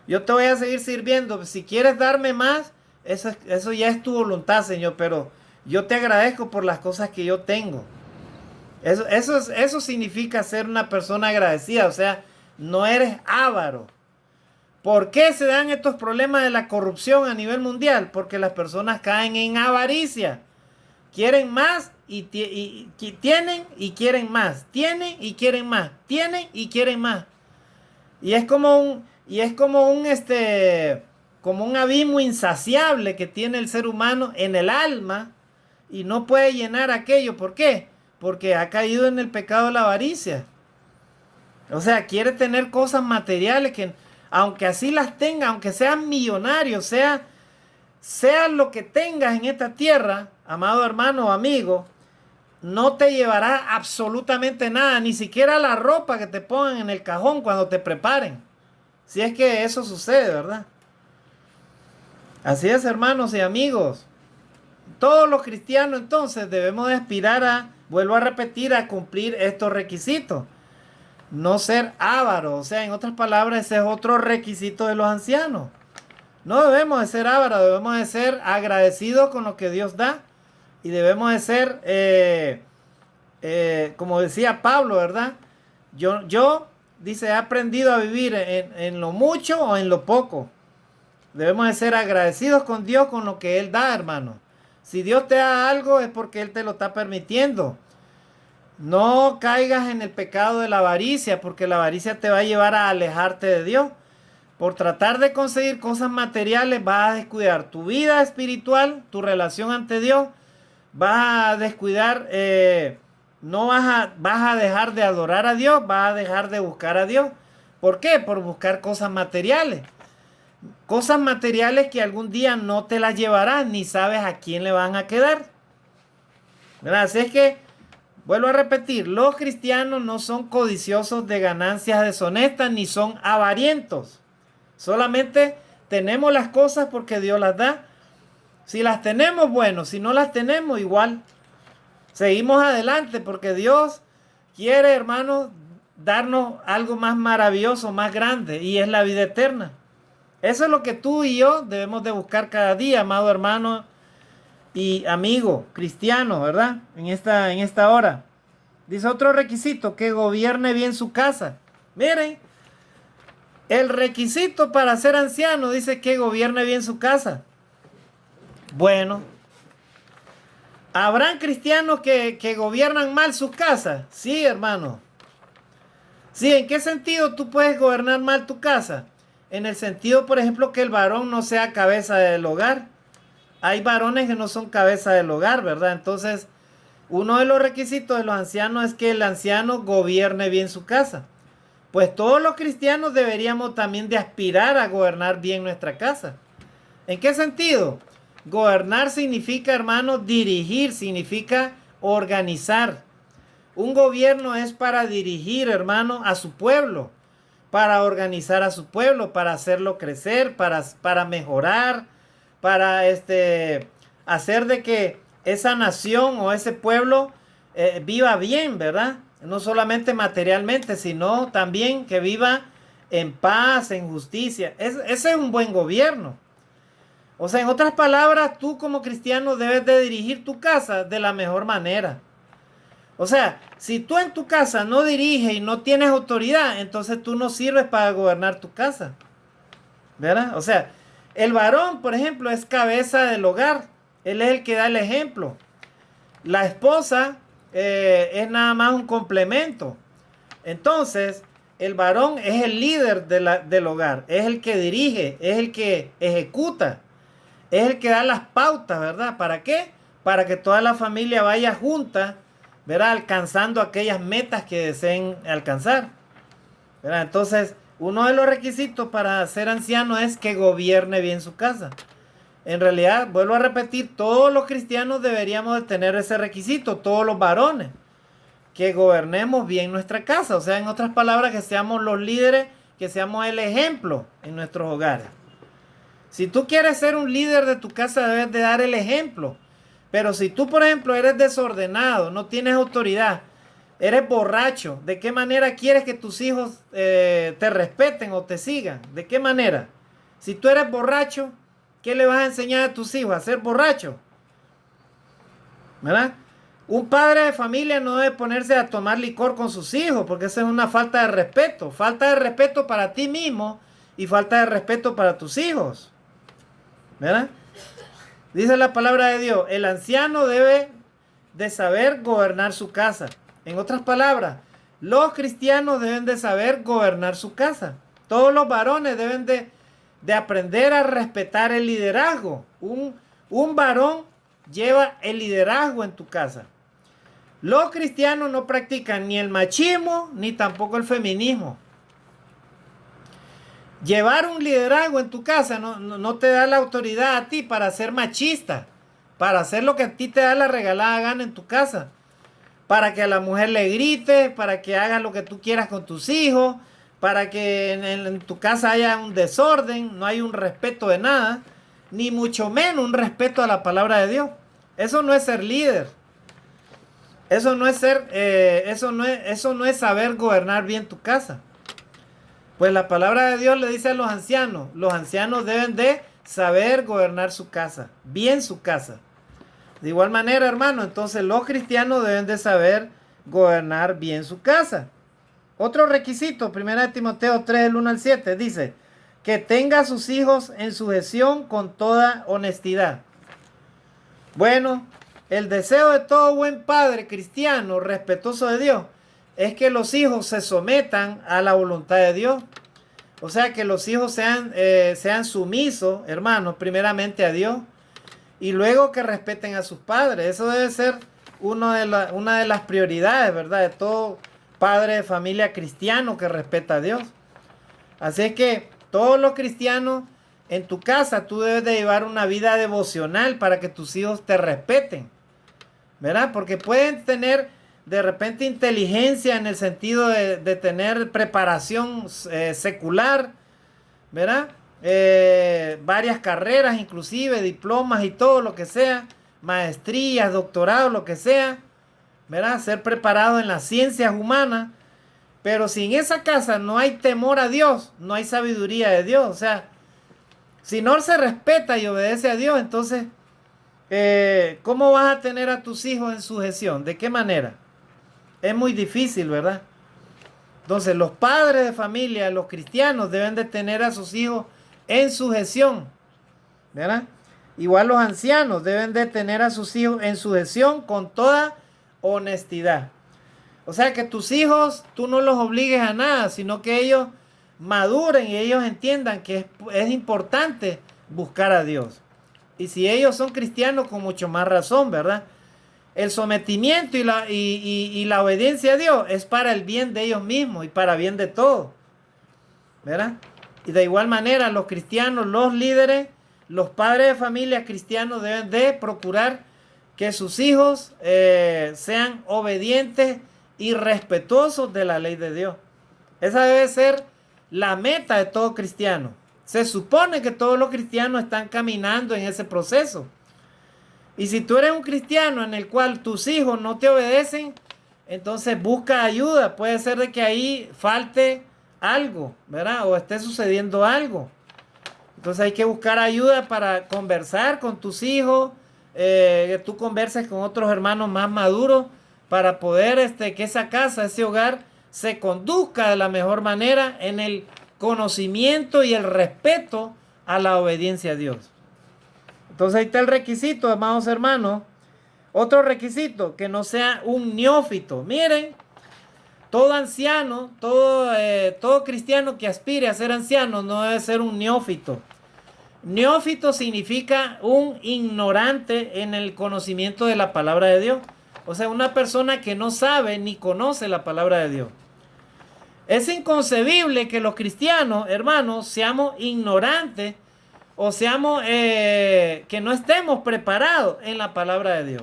Yo te voy a seguir sirviendo. Si quieres darme más, eso ya es tu voluntad, Señor. Pero yo te agradezco por las cosas que yo tengo. Eso significa ser una persona agradecida. O sea, no eres avaro. ¿Por qué se dan estos problemas de la corrupción a nivel mundial? Porque las personas caen en avaricia. Quieren más y tienen y quieren más. Tienen y quieren más. Tienen y quieren más. Y es como un abismo insaciable que tiene el ser humano en el alma y no puede llenar aquello. ¿Por qué? Porque ha caído en el pecado de la avaricia. O sea, quiere tener cosas materiales que, aunque así las tenga, aunque seas millonario, sea lo que tengas en esta tierra, amado hermano o amigo, no te llevará absolutamente nada, ni siquiera la ropa que te pongan en el cajón cuando te preparen. Si es que eso sucede, ¿verdad? Así es, hermanos y amigos. Todos los cristianos entonces debemos de aspirar vuelvo a repetir, a cumplir estos requisitos. No ser avaro, o sea, en otras palabras, ese es otro requisito de los ancianos. No debemos de ser avaros, debemos de ser agradecidos con lo que Dios da. Y debemos de ser, como decía Pablo, ¿verdad? Yo dice, he aprendido a vivir en lo mucho o en lo poco. Debemos de ser agradecidos con Dios con lo que Él da, hermano. Si Dios te da algo es porque Él te lo está permitiendo. No caigas en el pecado de la avaricia, porque la avaricia te va a llevar a alejarte de Dios. Por tratar de conseguir cosas materiales vas a descuidar tu vida espiritual, tu relación ante Dios. Vas a descuidar, no vas a dejar de adorar a Dios, vas a dejar de buscar a Dios. ¿Por qué? Por buscar cosas materiales. Cosas materiales que algún día no te las llevarás, ni sabes a quién le van a quedar. ¿Verdad? Así es que, vuelvo a repetir, los cristianos no son codiciosos de ganancias deshonestas, ni son avarientos. Solamente tenemos las cosas porque Dios las da. Si las tenemos, bueno, si no las tenemos, igual. Seguimos adelante porque Dios quiere, hermanos, darnos algo más maravilloso, más grande, y es la vida eterna. Eso es lo que tú y yo debemos de buscar cada día, amado hermano y amigo cristiano, ¿verdad? En esta hora. Dice otro requisito, que gobierne bien su casa. Miren, el requisito para ser anciano dice que gobierne bien su casa. Bueno, ¿habrán cristianos que gobiernan mal sus casas? Sí, hermano. Sí, ¿en qué sentido tú puedes gobernar mal tu casa? En el sentido, por ejemplo, que el varón no sea cabeza del hogar. Hay varones que no son cabeza del hogar, ¿verdad? Entonces, uno de los requisitos de los ancianos es que el anciano gobierne bien su casa. Pues todos los cristianos deberíamos también de aspirar a gobernar bien nuestra casa. ¿En qué sentido? Gobernar significa, hermano, dirigir, significa organizar. Un gobierno es para dirigir, hermano, a su pueblo, para organizar a su pueblo, para hacerlo crecer, para mejorar, para hacer de que esa nación o ese pueblo viva bien, ¿verdad? No solamente materialmente, sino también que viva en paz, en justicia. Ese es un buen gobierno. O sea, en otras palabras, tú como cristiano debes de dirigir tu casa de la mejor manera. O sea, si tú en tu casa no diriges y no tienes autoridad, entonces tú no sirves para gobernar tu casa. ¿Verdad? O sea, el varón, por ejemplo, es cabeza del hogar. Él es el que da el ejemplo. La esposa es nada más un complemento. Entonces, el varón es el líder del hogar. Es el que dirige, es el que ejecuta. Es el que da las pautas, ¿verdad? ¿Para qué? Para que toda la familia vaya junta, ¿verdad? Alcanzando aquellas metas que deseen alcanzar, ¿verdad? Entonces, uno de los requisitos para ser anciano es que gobierne bien su casa. En realidad, vuelvo a repetir, todos los cristianos deberíamos de tener ese requisito, todos los varones, que gobernemos bien nuestra casa. O sea, en otras palabras, que seamos los líderes, que seamos el ejemplo en nuestros hogares. Si tú quieres ser un líder de tu casa, debes de dar el ejemplo. Pero si tú, por ejemplo, eres desordenado, no tienes autoridad, eres borracho, ¿de qué manera quieres que tus hijos te respeten o te sigan? ¿De qué manera? Si tú eres borracho, ¿qué le vas a enseñar a tus hijos? A ser borracho. ¿Verdad? Un padre de familia no debe ponerse a tomar licor con sus hijos, porque esa es una falta de respeto. Falta de respeto para ti mismo y falta de respeto para tus hijos. ¿Verdad? Dice la palabra de Dios, el anciano debe de saber gobernar su casa. En otras palabras, los cristianos deben de saber gobernar su casa. Todos los varones deben de aprender a respetar el liderazgo. Un varón lleva el liderazgo en tu casa. Los cristianos no practican ni el machismo ni tampoco el feminismo. Llevar un liderazgo en tu casa no te da la autoridad a ti para ser machista, para hacer lo que a ti te da la regalada gana en tu casa, para que a la mujer le grites, para que hagas lo que tú quieras con tus hijos, para que en tu casa haya un desorden, no hay un respeto de nada, ni mucho menos un respeto a la palabra de Dios. Eso no es ser líder. Eso no es saber gobernar bien tu casa. Pues la palabra de Dios le dice a los ancianos deben de saber gobernar su casa, bien su casa. De igual manera, hermano, entonces los cristianos deben de saber gobernar bien su casa. Otro requisito, 1 Timoteo 3, del 1 al 7, dice que tenga a sus hijos en sujeción con toda honestidad. Bueno, el deseo de todo buen padre cristiano, respetuoso de Dios, es que los hijos se sometan a la voluntad de Dios. O sea, que los hijos sean sumisos, hermanos, primeramente a Dios, y luego que respeten a sus padres. Eso debe ser una de las prioridades, ¿verdad?, de todo padre de familia cristiano que respeta a Dios. Así es que todos los cristianos en tu casa, tú debes de llevar una vida devocional para que tus hijos te respeten, ¿verdad? Porque pueden tener de repente inteligencia en el sentido de tener preparación secular, ¿verdad? Varias carreras, inclusive diplomas y todo lo que sea, maestrías, doctorados, lo que sea, ¿verdad? Ser preparado en las ciencias humanas, pero si en esa casa no hay temor a Dios, no hay sabiduría de Dios. O sea, si no se respeta y obedece a Dios, entonces, ¿cómo vas a tener a tus hijos en sujeción? ¿De qué manera? Es muy difícil, ¿verdad? Entonces, los padres de familia, los cristianos, deben de tener a sus hijos en sujeción, ¿verdad? Igual los ancianos deben de tener a sus hijos en sujeción con toda honestidad. O sea, que tus hijos, tú no los obligues a nada, sino que ellos maduren y ellos entiendan que es importante buscar a Dios. Y si ellos son cristianos, con mucho más razón, ¿verdad? El sometimiento y la obediencia a Dios es para el bien de ellos mismos y para bien de todos, ¿verdad? Y de igual manera, los cristianos, los líderes, los padres de familia cristianos deben de procurar que sus hijos sean obedientes y respetuosos de la ley de Dios. Esa debe ser la meta de todo cristiano. Se supone que todos los cristianos están caminando en ese proceso. Y si tú eres un cristiano en el cual tus hijos no te obedecen, entonces busca ayuda. Puede ser de que ahí falte algo, ¿verdad? O esté sucediendo algo. Entonces hay que buscar ayuda para conversar con tus hijos, que tú converses con otros hermanos más maduros para poder que esa casa, ese hogar, se conduzca de la mejor manera en el conocimiento y el respeto a la obediencia a Dios. Entonces ahí está el requisito, amados hermanos. Otro requisito, que no sea un neófito. Miren, todo anciano, todo cristiano que aspire a ser anciano no debe ser un neófito. Neófito significa un ignorante en el conocimiento de la palabra de Dios. O sea, una persona que no sabe ni conoce la palabra de Dios. Es inconcebible que los cristianos, hermanos, seamos ignorantes o seamos que no estemos preparados en la palabra de Dios.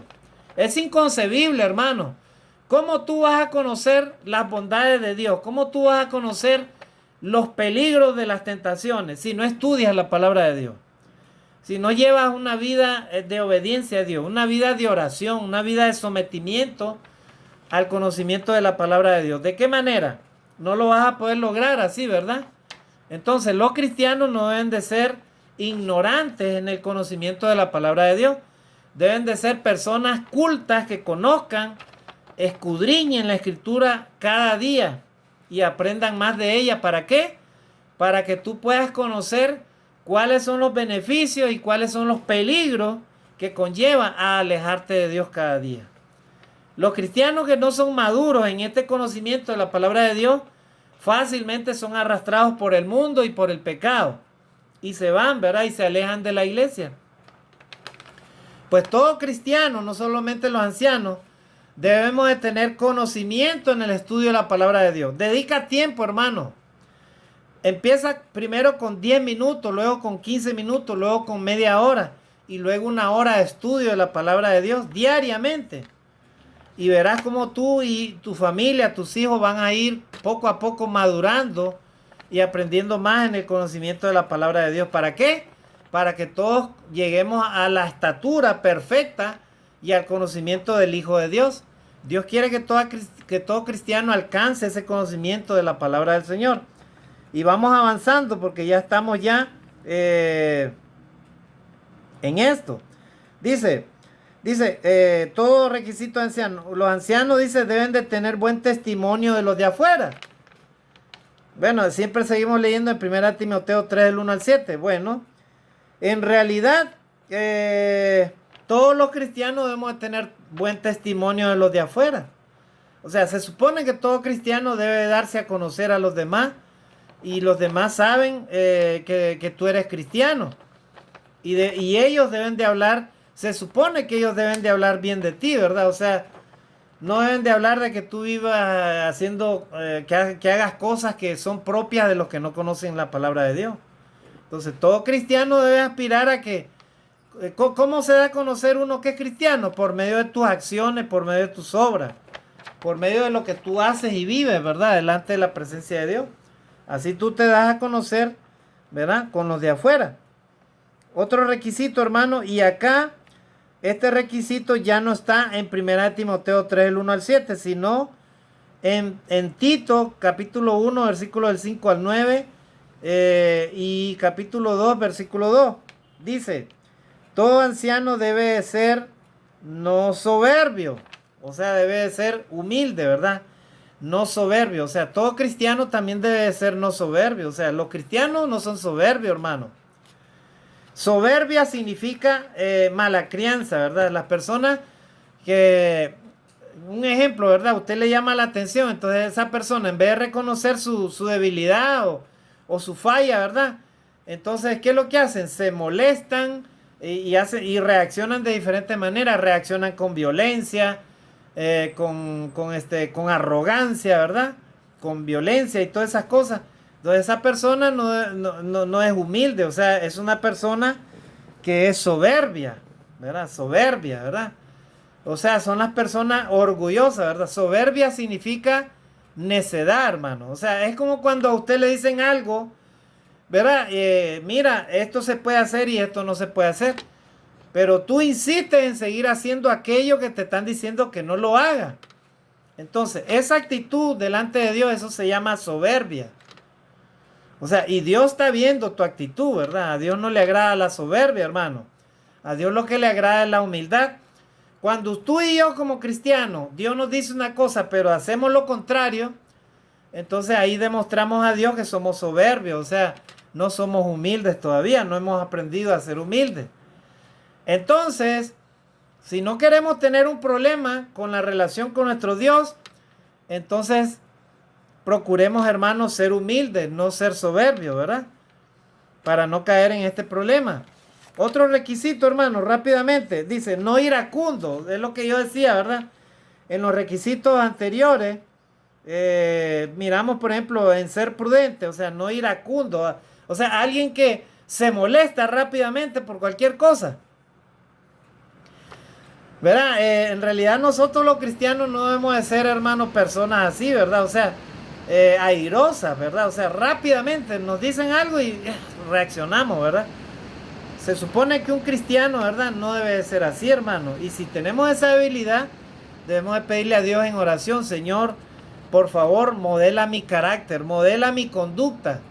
Es inconcebible, hermano. ¿Cómo tú vas a conocer las bondades de Dios? ¿Cómo tú vas a conocer los peligros de las tentaciones si no estudias la palabra de Dios? Si no llevas una vida de obediencia a Dios, una vida de oración, una vida de sometimiento al conocimiento de la palabra de Dios. ¿De qué manera? No lo vas a poder lograr así, ¿verdad? Entonces, los cristianos no deben de ser ignorantes en el conocimiento de la palabra de Dios. Deben de ser personas cultas que conozcan, escudriñen la escritura cada día y aprendan más de ella. ¿Para qué? Para que tú puedas conocer cuáles son los beneficios y cuáles son los peligros que conlleva a alejarte de Dios cada día. Los cristianos que no son maduros en este conocimiento de la palabra de Dios fácilmente son arrastrados por el mundo y por el pecado y se van, ¿verdad? Y se alejan de la iglesia. Pues todo cristiano, no solamente los ancianos, debemos de tener conocimiento en el estudio de la palabra de Dios. Dedica tiempo, hermano. Empieza primero con 10 minutos, luego con 15 minutos, luego con media hora y luego una hora de estudio de la palabra de Dios diariamente. Y verás cómo tú y tu familia, tus hijos van a ir poco a poco madurando y aprendiendo más en el conocimiento de la palabra de Dios. ¿Para qué? Para que todos lleguemos a la estatura perfecta y al conocimiento del Hijo de Dios. Dios quiere que todo cristiano alcance ese conocimiento de la palabra del Señor. Y vamos avanzando porque ya estamos ya en esto. Dice, todo requisito de anciano. Los ancianos, dice, deben de tener buen testimonio de los de afuera. Bueno, siempre seguimos leyendo en 1 Timoteo 3, del 1 al 7. Bueno, en realidad, todos los cristianos debemos de tener buen testimonio de los de afuera. O sea, se supone que todo cristiano debe darse a conocer a los demás y los demás saben que tú eres cristiano. Y ellos deben de hablar, se supone que ellos deben de hablar bien de ti, ¿verdad? O sea, no deben de hablar de que tú vivas haciendo, que hagas cosas que son propias de los que no conocen la palabra de Dios. Entonces, todo cristiano debe aspirar a que, ¿cómo se da a conocer uno que es cristiano? Por medio de tus acciones, por medio de tus obras, por medio de lo que tú haces y vives, ¿verdad? Delante de la presencia de Dios. Así tú te das a conocer, ¿verdad? Con los de afuera. Otro requisito, hermano, y acá este requisito ya no está en 1 Timoteo 3, del 1 al 7, sino en Tito, capítulo 1, versículo del 5 al 9, y capítulo 2, versículo 2. Dice, todo anciano debe ser no soberbio, o sea, debe ser humilde, ¿verdad? No soberbio, o sea, todo cristiano también debe ser no soberbio, o sea, los cristianos no son soberbios, hermano. Soberbia significa mala crianza, ¿verdad? Las personas que, un ejemplo, ¿verdad? Usted le llama la atención, entonces esa persona, en vez de reconocer su debilidad o su falla, ¿verdad? Entonces, ¿qué es lo que hacen? Se molestan y reaccionan de diferentes maneras. Reaccionan con violencia, con arrogancia, ¿verdad? Con violencia y todas esas cosas. Entonces esa persona no es humilde, o sea, es una persona que es soberbia, ¿verdad? Soberbia, ¿verdad? O sea, son las personas orgullosas, ¿verdad? Soberbia significa necedad, hermano. O sea, es como cuando a usted le dicen algo, ¿verdad? Mira, esto se puede hacer y esto no se puede hacer. Pero tú insistes en seguir haciendo aquello que te están diciendo que no lo haga. Entonces, esa actitud delante de Dios, eso se llama soberbia. O sea, y Dios está viendo tu actitud, ¿verdad? A Dios no le agrada la soberbia, hermano. A Dios lo que le agrada es la humildad. Cuando tú y yo como cristianos, Dios nos dice una cosa, pero hacemos lo contrario, entonces ahí demostramos a Dios que somos soberbios. O sea, no somos humildes todavía, no hemos aprendido a ser humildes. Entonces, si no queremos tener un problema con la relación con nuestro Dios, entonces procuremos, hermanos, ser humildes, no ser soberbios, ¿verdad? Para no caer en este problema. Otro requisito, hermano, rápidamente, dice, no iracundo, es lo que yo decía, ¿verdad? En los requisitos anteriores, miramos, por ejemplo, en ser prudente, o sea, no iracundo, o sea, alguien que se molesta rápidamente por cualquier cosa. ¿Verdad? En realidad nosotros los cristianos no debemos de ser, hermanos, personas así, ¿verdad? O sea, airosas, ¿verdad? O sea, rápidamente nos dicen algo y reaccionamos, ¿verdad? Se supone que un cristiano, ¿verdad? No debe de ser así, hermano. Y si tenemos esa debilidad, debemos de pedirle a Dios en oración, Señor, por favor, modela mi carácter, modela mi conducta,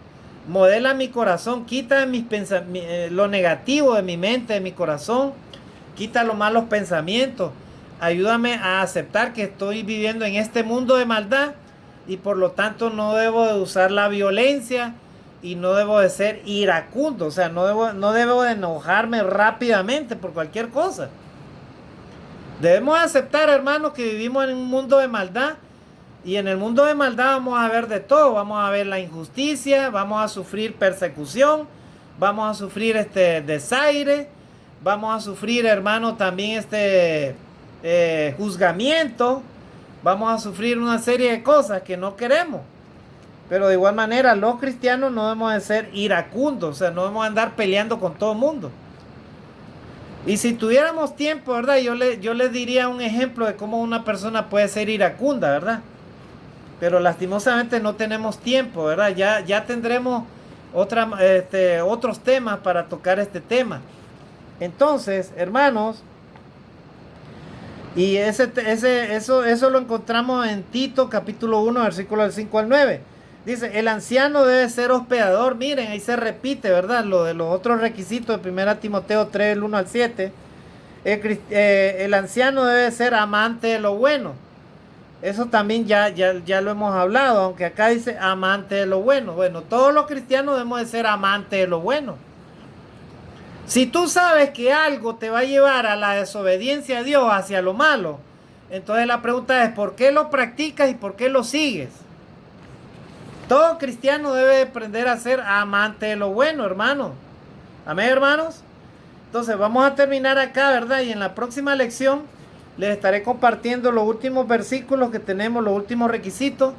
modela mi corazón, quita lo negativo de mi mente, de mi corazón. Quita los malos pensamientos. Ayúdame a aceptar que estoy viviendo en este mundo de maldad y por lo tanto no debo de usar la violencia y no debo de ser iracundo. O sea, no debo de enojarme rápidamente por cualquier cosa. Debemos aceptar, hermanos, que vivimos en un mundo de maldad y en el mundo de maldad vamos a ver de todo. Vamos a ver la injusticia, vamos a sufrir persecución, vamos a sufrir desaire. Vamos a sufrir, hermano, también juzgamiento. Vamos a sufrir una serie de cosas que no queremos. Pero de igual manera, los cristianos no debemos de ser iracundos. O sea, no debemos andar peleando con todo el mundo. Y si tuviéramos tiempo, ¿verdad? Yo les diría un ejemplo de cómo una persona puede ser iracunda, ¿verdad? Pero lastimosamente no tenemos tiempo, ¿verdad? Ya tendremos otros temas para tocar este tema. Entonces, hermanos, y eso lo encontramos en Tito capítulo 1, versículos del 5 al 9. Dice, el anciano debe ser hospedador. Miren, ahí se repite, ¿verdad? Lo de los otros requisitos de 1 Timoteo 3, del 1 al 7. El anciano debe ser amante de lo bueno. Eso también ya lo hemos hablado, aunque acá dice amante de lo bueno. Bueno, todos los cristianos debemos de ser amantes de lo bueno. Si tú sabes que algo te va a llevar a la desobediencia a Dios, hacia lo malo, entonces la pregunta es, ¿por qué lo practicas y por qué lo sigues? Todo cristiano debe aprender a ser amante de lo bueno, hermano. Amén, hermanos. Entonces vamos a terminar acá, ¿verdad? Y en la próxima lección les estaré compartiendo los últimos versículos que tenemos, los últimos requisitos,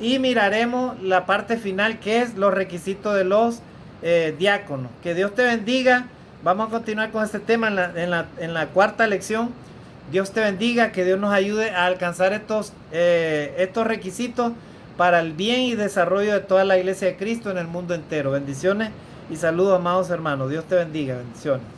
y miraremos la parte final, que es los requisitos de los diáconos. Que Dios te bendiga. Vamos a continuar con este tema en la cuarta lección. Dios te bendiga, que Dios nos ayude a alcanzar estos requisitos para el bien y desarrollo de toda la iglesia de Cristo en el mundo entero. Bendiciones y saludos, amados hermanos. Dios te bendiga. Bendiciones.